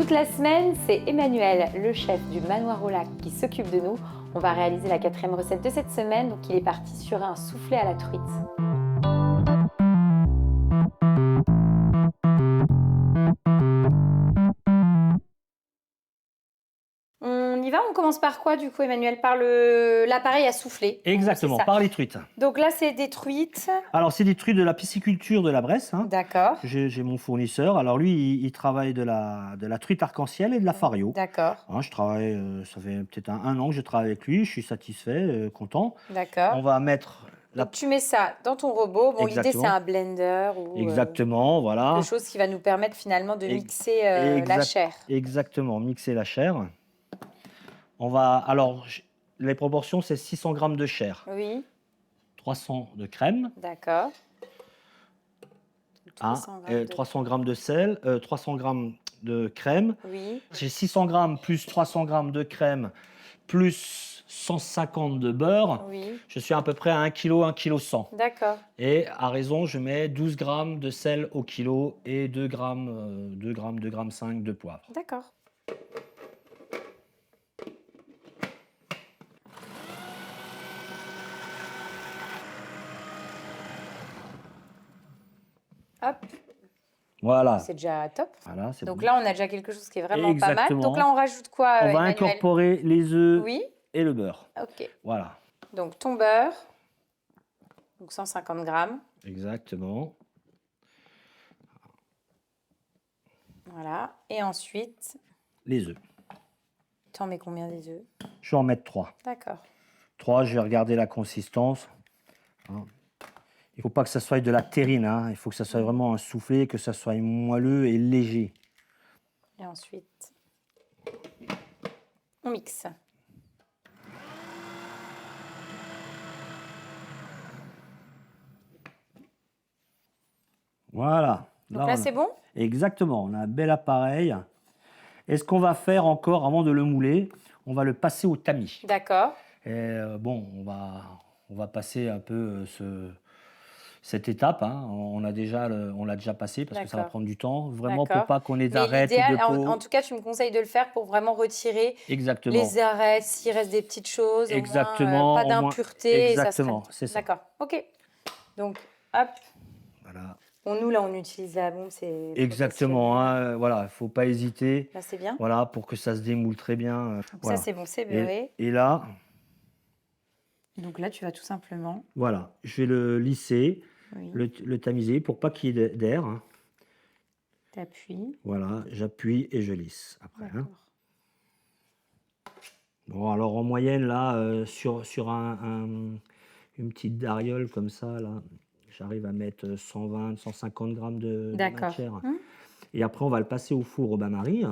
toute la semaine, c'est Emmanuel, le chef du Manoir au Lac, qui s'occupe de nous. On va réaliser la 4e recette de cette semaine, donc il est parti sur un soufflé à la truite. On y va, on commence par quoi du coup, Emmanuel? Par l'appareil à souffler. Exactement, par les truites. Donc là, c'est des truites. Alors, c'est des truites de la pisciculture de la Bresse. Hein. D'accord. J'ai mon fournisseur. Alors, lui, il travaille de la truite arc-en-ciel et de la fario. D'accord. Hein, je travaille, ça fait peut-être un an que je travaille avec lui. Je suis satisfait, content. D'accord. On va mettre... Donc, tu mets ça dans ton robot. Bon, l'idée, c'est un blender ou Exactement, voilà. quelque chose qui va nous permettre finalement de mixer la chair. Exactement, mixer la chair. On va... Alors, les proportions, c'est 600 g de chair. Oui. 300 de crème. D'accord. 300 g de sel, 300 g de crème. Oui. J'ai 600 g plus 300 g de crème plus 150 de beurre. Oui. Je suis à peu près à 1 kg, 1 kg 100. D'accord. Et à raison, je mets 12 g de sel au kilo et 2 g, 2 g 5 de poivre. D'accord. Hop. Voilà. C'est déjà top. Voilà, donc bon. là, on a déjà quelque chose qui est vraiment pas mal. Donc là, on rajoute quoi, On va Emmanuel? incorporer les œufs et le beurre. Ok. Voilà. Donc ton beurre, donc 150 g. Exactement. Voilà. Et ensuite? Les œufs. Tu en mets combien des œufs? Je vais en mettre 3. D'accord. 3, je vais regarder la consistance. Il ne faut pas que ça soit de la terrine, hein. Il faut que ça soit vraiment un soufflé, que ça soit moelleux et léger. Et ensuite, on mixe. Voilà. Donc là, c'est bon? Exactement, on a un bel appareil. Et ce qu'on va faire encore avant de le mouler, on va le passer au tamis. D'accord. Et bon, on va passer un peu cette étape, hein. On l'a déjà passé parce que ça va prendre du temps, vraiment pour pas qu'on ait d'arêtes de peau. En tout cas, tu me conseilles de le faire pour vraiment retirer Exactement. les arêtes, s'il reste des petites choses, exactement, au moins, pas d'impureté. Exactement, c'est ça. D'accord, ok. Donc, hop. Voilà. Bon, nous, là, on utilise la bombe, c'est exactement, hein, voilà, il ne faut pas hésiter. Là, c'est bien. Voilà, pour que ça se démoule très bien. Donc voilà. ça, c'est bon, c'est beurré. Et là... Donc là, tu vas tout simplement... Voilà, je vais le lisser, le tamiser pour pas qu'il y ait d'air. Hein. Tu appuies. Voilà, j'appuie et je lisse après. Hein. Bon, alors en moyenne, là, sur une petite dariole comme ça, là, j'arrive à mettre 120, 150 grammes de matière. Et après, on va le passer au four au bain-marie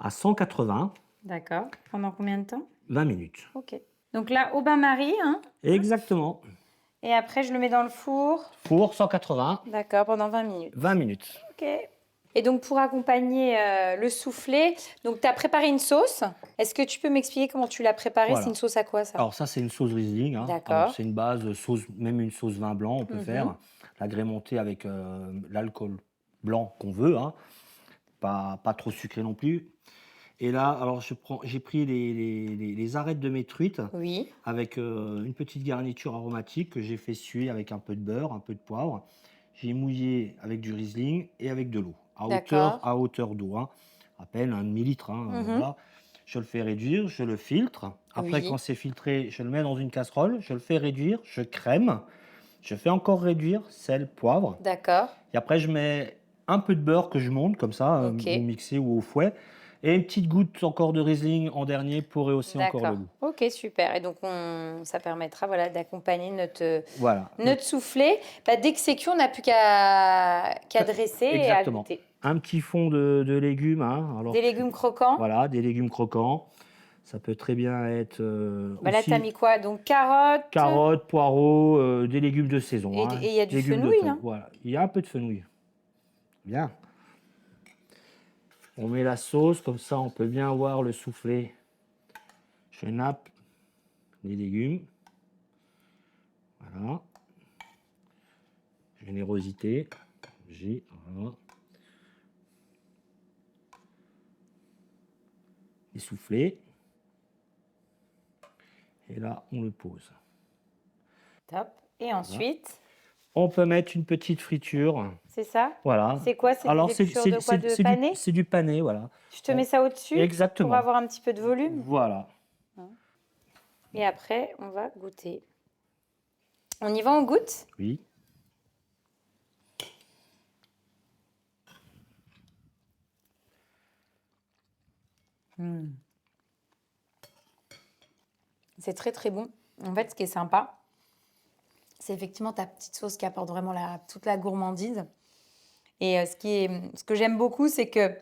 à 180. D'accord. Pendant combien de temps? 20 minutes. Ok. Donc là, au bain-marie, hein? Exactement. Et après, je le mets dans le four? Four 180. D'accord, pendant 20 minutes. 20 minutes. Ok. Et donc, pour accompagner le soufflé, donc tu as préparé une sauce. Est-ce que tu peux m'expliquer comment tu l'as préparée? C'est une sauce à quoi, ça? Alors ça, c'est une sauce Riesling. Hein. D'accord. C'est une base sauce, même une sauce vin blanc, on peut faire. L'agrémenter avec l'alcool blanc qu'on veut. Hein. Pas trop sucré non plus. Et là, alors j'ai pris les arêtes de mes truites avec une petite garniture aromatique que j'ai fait suer avec un peu de beurre, un peu de poivre. J'ai mouillé avec du Riesling et avec de l'eau, à hauteur d'eau, hein, à peine un demi-litre. Hein, voilà. Je le fais réduire, je le filtre. Après, quand c'est filtré, je le mets dans une casserole, je le fais réduire, je crème, je fais encore réduire, sel, poivre. D'accord. Et après, je mets un peu de beurre que je monte comme ça, ou mixé ou au fouet. Et une petite goutte encore de Riesling en dernier pour rehausser encore le goût. Ok, super. Et donc, ça permettra d'accompagner notre soufflé. Dès que c'est cuit, on n'a plus qu'à dresser et à goûter. Un petit fond de légumes. Hein. Alors, des légumes croquants. Voilà, des légumes croquants. Ça peut très bien être... là, tu as mis quoi? Donc, carottes. Carottes, poireaux, des légumes de saison. Et il y a du fenouil. Hein. Voilà, il y a un peu de fenouil. Bien. On met la sauce, comme ça on peut bien voir le soufflé. Je nappe les légumes. Voilà. Générosité. Voilà. essoufflé. Et là, on le pose. Top. Et ensuite, on peut mettre une petite friture. C'est ça? Voilà. C'est quoi? C'est des épluchures de quoi? De panais? C'est du panais, voilà. Je te mets ça au-dessus Exactement. pour avoir un petit peu de volume. Voilà. Et après, on va goûter. On y va, on goûte? Oui. C'est très très bon. En fait, ce qui est sympa, c'est effectivement ta petite sauce qui apporte vraiment toute la gourmandise. Et ce que j'aime beaucoup, c'est que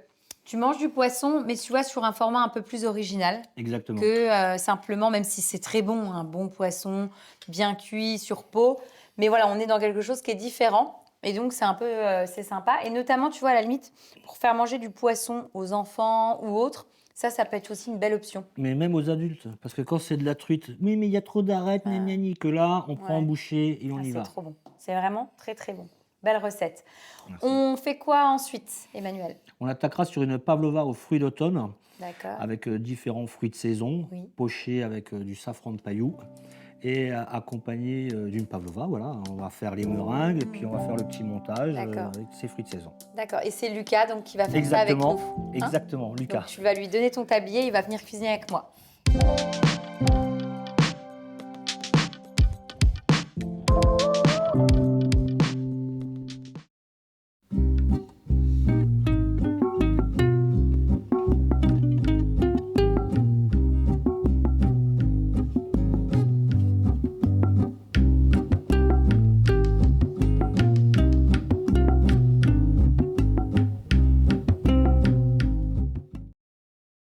tu manges du poisson, mais tu vois, sur un format un peu plus original. Exactement. Que simplement, même si c'est très bon, un bon poisson bien cuit sur peau. Mais voilà, on est dans quelque chose qui est différent. Et donc, c'est sympa. Et notamment, tu vois, à la limite, pour faire manger du poisson aux enfants ou autres, ça peut être aussi une belle option. Mais même aux adultes, parce que quand c'est de la truite, oui, mais il y a trop d'arêtes, que là, on prend en bouchée et on y va. C'est trop bon. C'est vraiment très, très bon. Belle recette. Merci. On fait quoi ensuite, Emmanuel? On attaquera sur une pavlova aux fruits d'automne, avec différents fruits de saison, pochés avec du safran de pailloux et accompagné d'une pavlova. Voilà, on va faire les meringues et puis on va faire le petit montage avec ces fruits de saison. D'accord. Et c'est Lucas donc qui va faire ça avec nous. Exactement, Lucas. Donc, tu vas lui donner ton tablier, il va venir cuisiner avec moi.